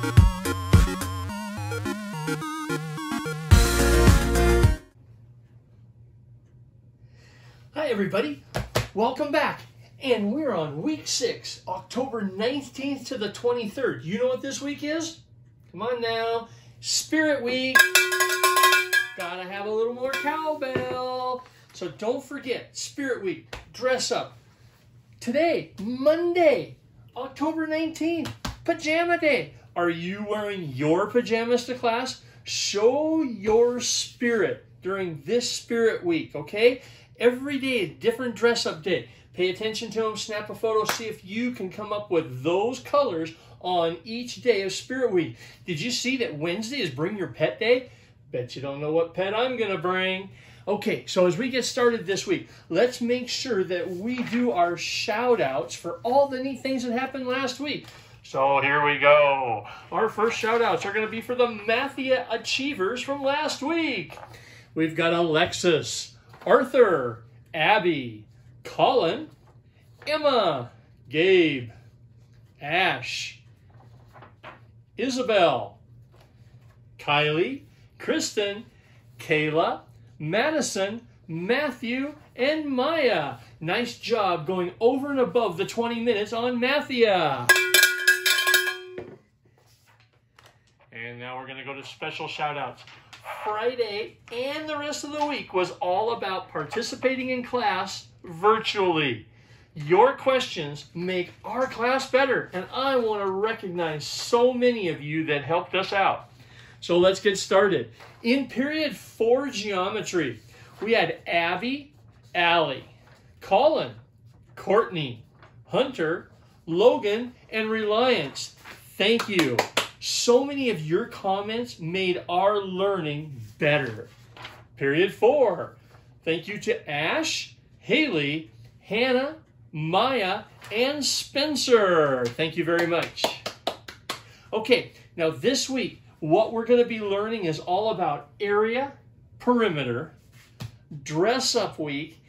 Hi everybody, welcome back, and we're on week 6, October 19th to the 23rd. You know what this week is? Come on now, Spirit Week. Gotta have a little more cowbell. So don't forget, Spirit Week, dress up. Today, Monday, October 19th, Pajama Day. Are you wearing your pajamas to class? Show your spirit during this Spirit Week, okay? Every day, a different dress-up day. Pay attention to them, snap a photo, see if you can come up with those colors on each day of Spirit Week. Did you see that Wednesday is Bring Your Pet Day? Bet you don't know what pet I'm going to bring. Okay, so as we get started this week, let's make sure that we do our shout-outs for all the neat things that happened last week. So here we go. Our first shout-outs are going to be for the Mathia Achievers from last week. We've got Alexis, Arthur, Abby, Colin, Emma, Gabe, Ash, Isabel, Kylie, Kristen, Kayla, Madison, Matthew, and Maya. Nice job going over and above the 20 minutes on Mathia. And now we're going to go to special shout-outs. Friday and the rest of the week was all about participating in class virtually. Your questions make our class better, and I want to recognize so many of you that helped us out. So let's get started. In period 4 geometry, we had Abby, Allie, Colin, Courtney, Hunter, Logan, and Reliance. Thank you. So many of your comments made our learning better. Period 4. Thank you to Ash, Haley, Hannah, Maya, and Spencer. Thank you very much. Okay, now this week, what we're going to be learning is all about area, perimeter, dress-up week,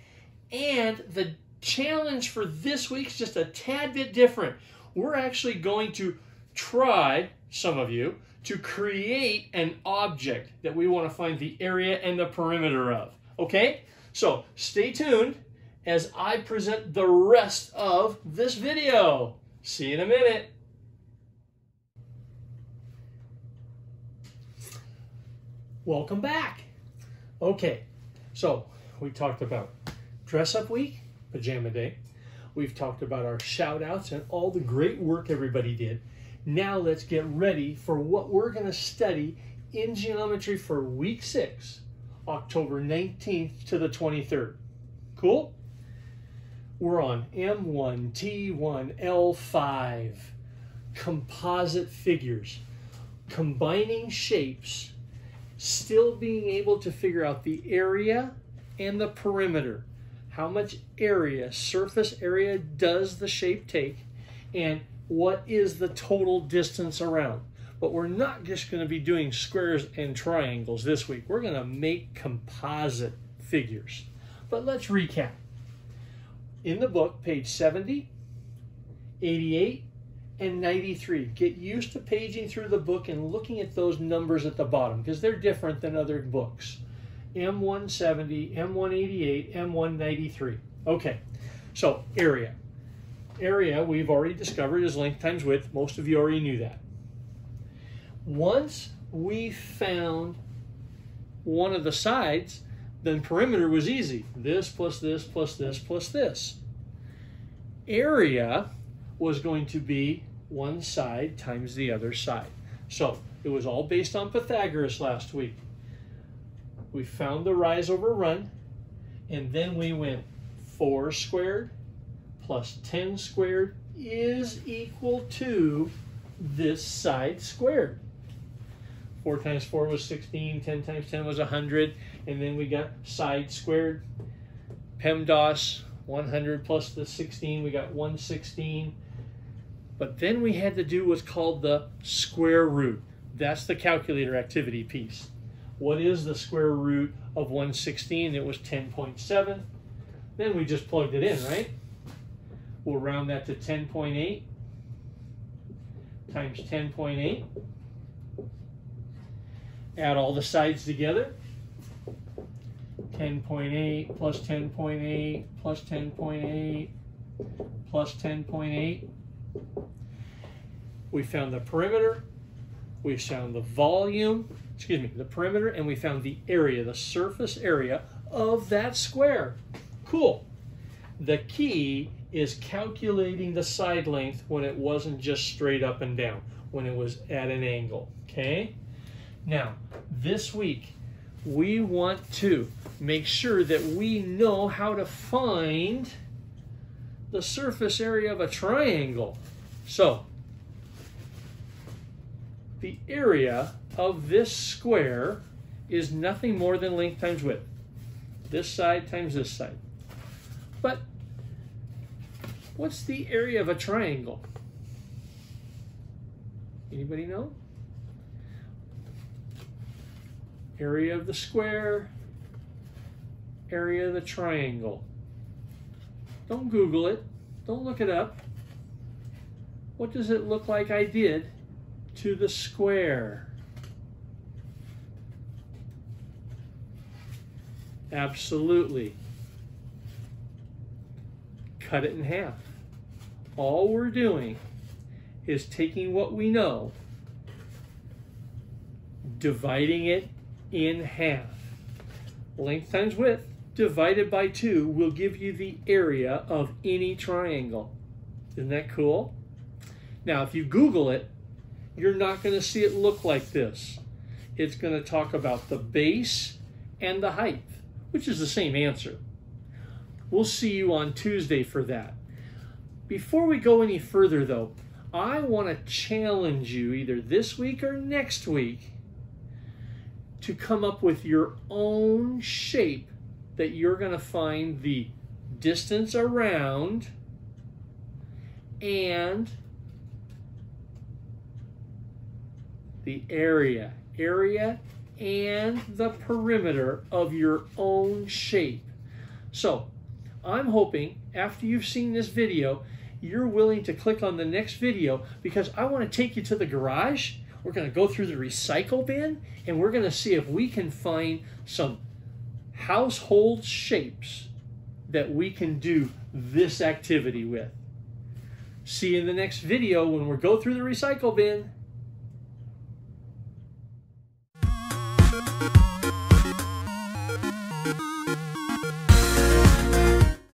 and the challenge for this week is just a tad bit different. We're actually going to try, some of you, to create an object that we want to find the area and the perimeter of. Okay? So stay tuned as I present the rest of this video. See you in a minute. Welcome back. Okay, so we talked about dress-up week, pajama day. We've talked about our shout-outs and all the great work everybody did. Now let's get ready for what we're going to study in geometry for week 6, October 19th to the 23rd. Cool? We're on M1T1L5, composite figures, combining shapes, still being able to figure out the area and the perimeter. How much area, surface area, does the shape take, and what is the total distance around? But we're not just going to be doing squares and triangles this week. We're going to make composite figures. But let's recap. In the book, page 70, 88, and 93. Get used to paging through the book and looking at those numbers at the bottom because they're different than other books. M170, M188, M193. Okay, so area. Area, we've already discovered, is length times width. Most of you already knew that. Once we found one of the sides, then perimeter was easy. This plus this plus this plus this. Area was going to be one side times the other side. So it was all based on Pythagoras last week. We found the rise over run, and then we went 4 squared plus 10 squared is equal to this side squared. 4 times 4 was 16, 10 times 10 was 100, and then we got side squared. PEMDAS, 100 plus the 16, we got 116. But then we had to do what's called the square root. That's the calculator activity piece. What is the square root of 116? It was 10.7. Then we just plugged it in, right? We'll round that to 10.8. times 10.8. Add all the sides together. 10.8 plus 10.8 plus 10.8 plus 10.8. We found the perimeter, we found the volume, the perimeter, and we found the area, the surface area of that square. Cool. The key is calculating the side length when it wasn't just straight up and down, when it was at an angle, okay? Now, this week, we want to make sure that we know how to find the surface area of a triangle. So, the area of this square is nothing more than length times width. This side times this side. But what's the area of a triangle? Anybody know? Area of the square, area of the triangle. Don't Google it. Don't look it up. What does it look like I did to the square? Absolutely. Cut it in half. All we're doing is taking what we know, dividing it in half. Length times width divided by 2 will give you the area of any triangle. Isn't that cool? Now, if you Google it, you're not going to see it look like this. It's going to talk about the base and the height, which is the same answer. We'll see you on Tuesday for that. Before we go any further, though, I want to challenge you either this week or next week to come up with your own shape that you're going to find the distance around and the area and the perimeter of your own shape. So I'm hoping after you've seen this video, you're willing to click on the next video, because I want to take you to the garage. We're going to go through the recycle bin, and we're going to see if we can find some household shapes that we can do this activity with. See you in the next video when we go through the recycle bin.